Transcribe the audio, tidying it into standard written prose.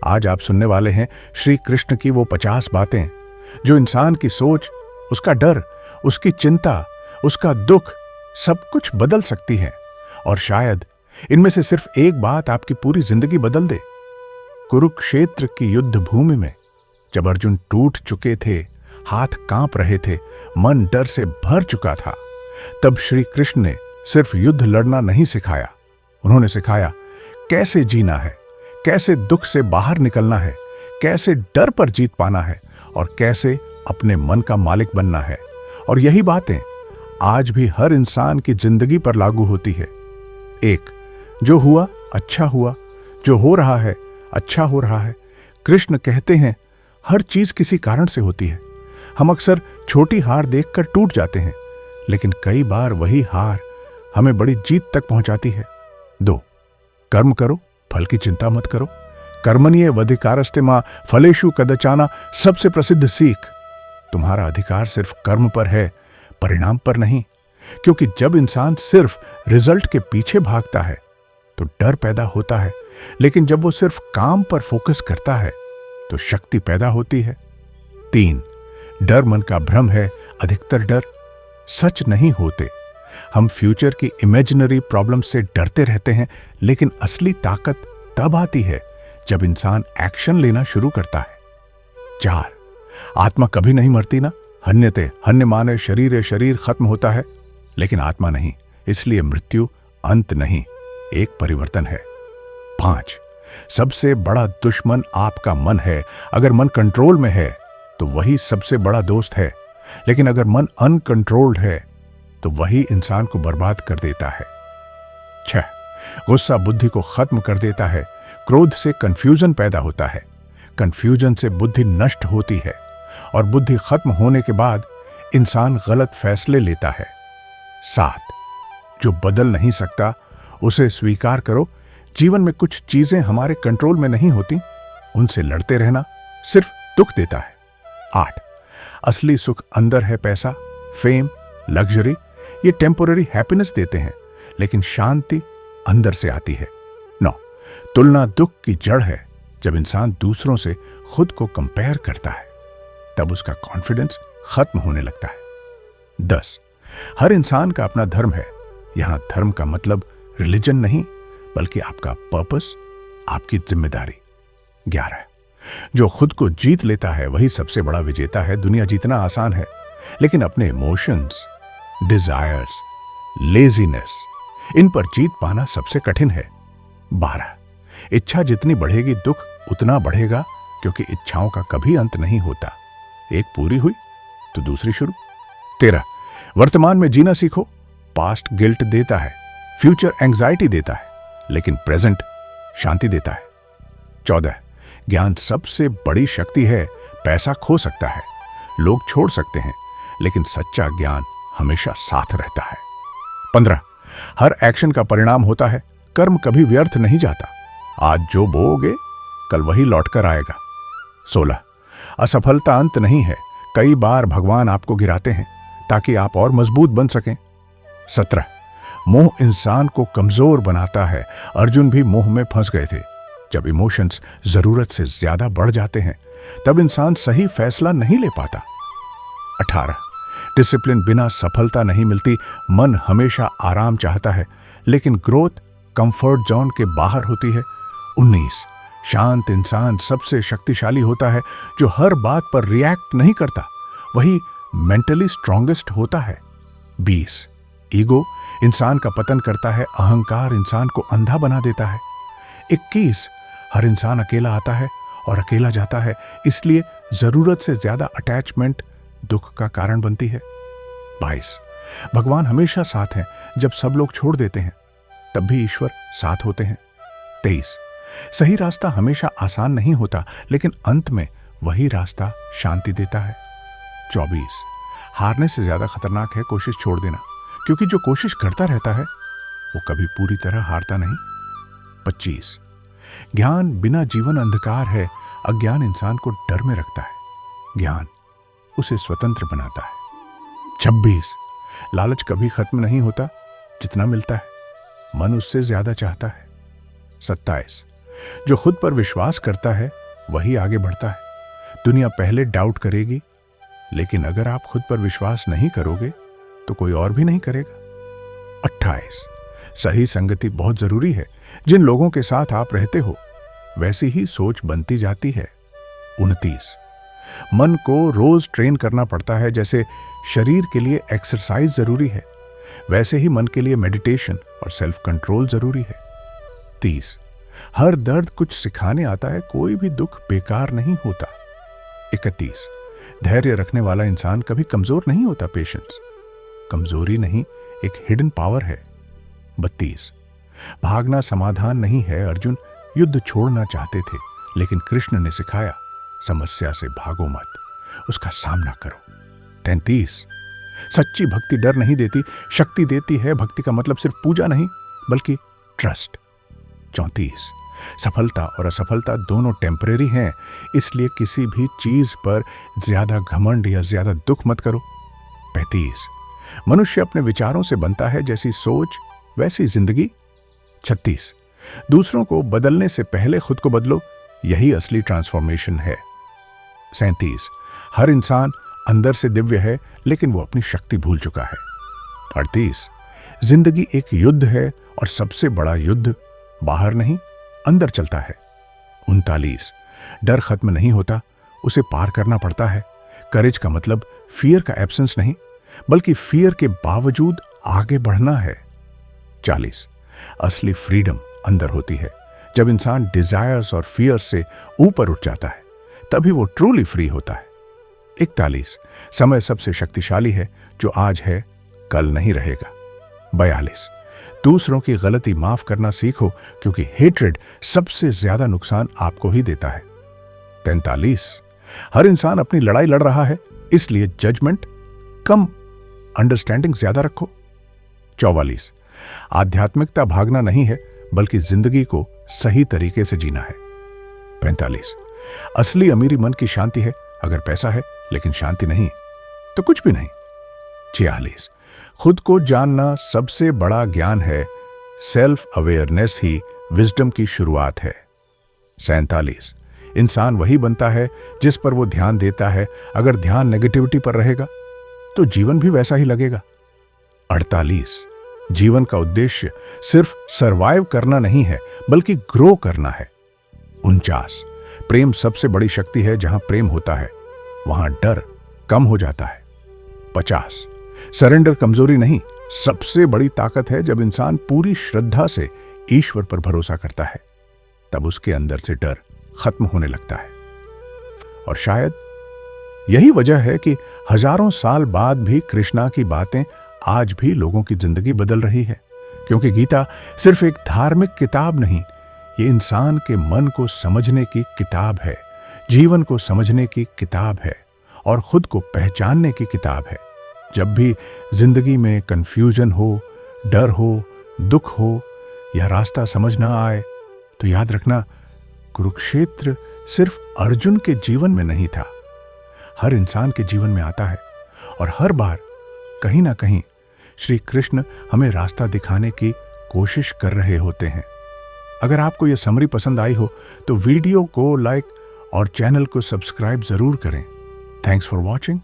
आज आप सुनने वाले हैं श्री कृष्ण की वो 50 बातें जो इंसान की सोच, उसका डर, उसकी चिंता, उसका दुख सब कुछ बदल सकती है। और शायद इनमें से सिर्फ एक बात आपकी पूरी जिंदगी बदल दे। कुरुक्षेत्र की युद्ध भूमि में जब अर्जुन टूट चुके थे, हाथ कांप रहे थे, मन डर से भर चुका था, तब श्री कृष्ण ने सिर्फ युद्ध लड़ना नहीं सिखाया, उन्होंने सिखाया कैसे जीना है, कैसे दुख से बाहर निकलना है, कैसे डर पर जीत पाना है और कैसे अपने मन का मालिक बनना है। और यही बातें आज भी हर इंसान की जिंदगी पर लागू होती है। एक, जो हुआ अच्छा हुआ, जो हो रहा है अच्छा हो रहा है। कृष्ण कहते हैं हर चीज किसी कारण से होती है। हम अक्सर छोटी हार देखकर टूट जाते हैं, लेकिन कई बार वही हार हमें बड़ी जीत तक पहुंचाती है। 2, कर्म करो, फल की चिंता मत करो। कर्मण्येवाधिकारस्ते मा फलेषु कदाचन सबसे प्रसिद्ध सीख। तुम्हारा अधिकार सिर्फ कर्म पर है, परिणाम पर नहीं। क्योंकि जब इंसान सिर्फ रिजल्ट के पीछे भागता है तो डर पैदा होता है, लेकिन जब वो सिर्फ काम पर फोकस करता है तो शक्ति पैदा होती है। 3, डर मन का भ्रम है, अधिकतर डर सच नहीं होते। हम फ्यूचर की इमेजिनरी प्रॉब्लम से डरते रहते हैं, लेकिन असली ताकत तब आती है जब इंसान एक्शन लेना शुरू करता है। 4, आत्मा कभी नहीं मरती ना, हन्यते हन्यमाने शरीर, शरीर खत्म होता है लेकिन आत्मा नहीं, इसलिए मृत्यु अंत नहीं, एक परिवर्तन है। 5, सबसे बड़ा दुश्मन आपका मन है। अगर मन कंट्रोल में है तो वही सबसे बड़ा दोस्त है, लेकिन अगर मन अनकंट्रोल्ड है तो वही इंसान को बर्बाद कर देता है। 6, गुस्सा बुद्धि को खत्म कर देता है। क्रोध से कंफ्यूजन पैदा होता है, कंफ्यूजन से बुद्धि नष्ट होती है और बुद्धि खत्म होने के बाद इंसान गलत फैसले लेता है। 7, जो बदल नहीं सकता उसे स्वीकार करो। जीवन में कुछ चीजें हमारे कंट्रोल में नहीं होती, उनसे लड़ते रहना सिर्फ दुख देता है। 8, असली सुख अंदर है। पैसा, फेम, लग्जरी ये टेम्पोररी हैप्पीनेस देते हैं, लेकिन शांति अंदर से आती है। 9, तुलना दुख की जड़ है। जब इंसान दूसरों से खुद को कंपेयर करता है तब उसका कॉन्फिडेंस खत्म होने लगता है। 10, हर इंसान का अपना धर्म है। यहां धर्म का मतलब रिलीजन नहीं, बल्कि आपका पर्पस, आपकी जिम्मेदारी। 11, जो खुद को जीत लेता है वही सबसे बड़ा विजेता है। दुनिया जीतना आसान है, लेकिन अपने इमोशंस, डिजायर्स, लेजीनेस इन पर जीत पाना सबसे कठिन है। 12, इच्छा जितनी बढ़ेगी दुख उतना बढ़ेगा, क्योंकि इच्छाओं का कभी अंत नहीं होता। एक पूरी हुई तो दूसरी शुरू। 13, वर्तमान में जीना सीखो। पास्ट गिल्ट देता है, फ्यूचर एंग्जाइटी देता है, लेकिन प्रेजेंट शांति देता है। 14, ज्ञान सबसे बड़ी शक्ति है। पैसा खो सकता है, लोग छोड़ सकते हैं, लेकिन सच्चा ज्ञान हमेशा साथ रहता है। 15, हर एक्शन का परिणाम होता है। कर्म कभी व्यर्थ नहीं जाता। आज जो बोओगे कल वही लौटकर आएगा। 16, असफलता अंत नहीं है। कई बार भगवान आपको गिराते हैं ताकि आप और मजबूत बन सकें। 17, मोह इंसान को कमजोर बनाता है। अर्जुन भी मोह में फंस गए थे। जब इमोशंस जरूरत से ज्यादा बढ़ जाते हैं तब इंसान सही फैसला नहीं ले पाता। 18, डिसिप्लिन बिना सफलता नहीं मिलती। मन हमेशा आराम चाहता है, लेकिन ग्रोथ कंफर्ट जोन के बाहर होती है। 19, शांत इंसान सबसे शक्तिशाली होता है। जो हर बात पर रिएक्ट नहीं करता वही मेंटली स्ट्रॉन्गेस्ट होता है। 20, ईगो इंसान का पतन करता है, अहंकार इंसान को अंधा बना देता है। 21, हर इंसान अकेला आता है और अकेला जाता है, इसलिए जरूरत से ज्यादा अटैचमेंट दुख का कारण बनती है। 22, भगवान हमेशा साथ हैं। जब सब लोग छोड़ देते हैं तब भी ईश्वर साथ होते हैं। 23, सही रास्ता हमेशा आसान नहीं होता, लेकिन अंत में वही रास्ता शांति देता है। 24, हारने से ज्यादा खतरनाक है कोशिश छोड़ देना, क्योंकि जो कोशिश करता रहता है वो कभी पूरी तरह हारता नहीं। 25, ज्ञान बिना जीवन अंधकार है। अज्ञान इंसान को डर में रखता है, ज्ञान उसे स्वतंत्र बनाता है। 26, लालच कभी खत्म नहीं होता। जितना मिलता है मन उससे ज्यादा चाहता है। 27, जो खुद पर विश्वास करता है वही आगे बढ़ता है। दुनिया पहले डाउट करेगी, लेकिन अगर आप खुद पर विश्वास नहीं करोगे तो कोई और भी नहीं करेगा। 28, सही संगति बहुत जरूरी है। जिन लोगों के साथ आप रहते हो वैसी ही सोच बनती जाती है। 29, मन को रोज ट्रेन करना पड़ता है। जैसे शरीर के लिए एक्सरसाइज जरूरी है, वैसे ही मन के लिए मेडिटेशन और सेल्फ कंट्रोल जरूरी है। 30, हर दर्द कुछ सिखाने आता है, कोई भी दुख बेकार नहीं होता। 31, धैर्य रखने वाला इंसान कभी कमजोर नहीं होता। पेशेंस कमजोरी नहीं, एक हिडन पावर है। 32, भागना समाधान नहीं है। अर्जुन युद्ध छोड़ना चाहते थे, लेकिन कृष्ण ने सिखाया समस्या से भागो मत, उसका सामना करो। 33, सच्ची भक्ति डर नहीं देती, शक्ति देती है। भक्ति का मतलब सिर्फ पूजा नहीं बल्कि ट्रस्ट। 34, सफलता और असफलता दोनों टेम्परेरी हैं, इसलिए किसी भी चीज पर ज्यादा घमंड या ज्यादा दुख मत करो। 35, मनुष्य अपने विचारों से बनता है, जैसी सोच वैसी जिंदगी। 36, दूसरों को बदलने से पहले खुद को बदलो, यही असली ट्रांसफॉर्मेशन है। 37, हर इंसान अंदर से दिव्य है, लेकिन वो अपनी शक्ति भूल चुका है। 38, जिंदगी एक युद्ध है और सबसे बड़ा युद्ध बाहर नहीं अंदर चलता है। 39, डर खत्म नहीं होता, उसे पार करना पड़ता है। करेज का मतलब फियर का एब्सेंस नहीं बल्कि फियर के बावजूद आगे बढ़ना है। 40, असली फ्रीडम अंदर होती है। जब इंसान डिजायर्स और फियर्स से ऊपर उठ जाता है तभी वो ट्रूली फ्री होता है। 41, समय सबसे शक्तिशाली है, जो आज है कल नहीं रहेगा। 42, दूसरों की गलती माफ करना सीखो, क्योंकि हेट्रेड सबसे ज्यादा नुकसान आपको ही देता है। 43, हर इंसान अपनी लड़ाई लड़ रहा है, इसलिए जजमेंट कम, अंडरस्टैंडिंग ज्यादा रखो। 44, आध्यात्मिकता भागना नहीं है बल्कि जिंदगी को सही तरीके से जीना है। 45, असली अमीरी मन की शांति है। अगर पैसा है लेकिन शांति नहीं तो कुछ भी नहीं। 46, खुद को जानना सबसे बड़ा ज्ञान है। सेल्फ अवेयरनेस ही विजडम की शुरुआत है। 47, इंसान वही बनता है जिस पर वो ध्यान देता है। अगर ध्यान नेगेटिविटी पर रहेगा तो जीवन भी वैसा ही लगेगा। 48, जीवन का उद्देश्य सिर्फ सरवाइव करना नहीं है बल्कि ग्रो करना है। 49, प्रेम सबसे बड़ी शक्ति है। जहां प्रेम होता है वहां डर कम हो जाता है। 50, सरेंडर कमजोरी नहीं, सबसे बड़ी ताकत है। जब इंसान पूरी श्रद्धा से ईश्वर पर भरोसा करता है तब उसके अंदर से डर खत्म होने लगता है। और शायद यही वजह है कि हजारों साल बाद भी कृष्णा की बातें आज भी लोगों की जिंदगी बदल रही है, क्योंकि गीता सिर्फ एक धार्मिक किताब नहीं, ये इंसान के मन को समझने की किताब है, जीवन को समझने की किताब है और खुद को पहचानने की किताब है। जब भी जिंदगी में कंफ्यूजन हो, डर हो, दुख हो या रास्ता समझ ना आए तो याद रखना, कुरुक्षेत्र सिर्फ अर्जुन के जीवन में नहीं था, हर इंसान के जीवन में आता है। और हर बार कहीं ना कहीं श्री कृष्ण हमें रास्ता दिखाने की कोशिश कर रहे होते हैं। अगर आपको यह समरी पसंद आई हो तो वीडियो को लाइक और चैनल को सब्सक्राइब जरूर करें। Thanks for watching.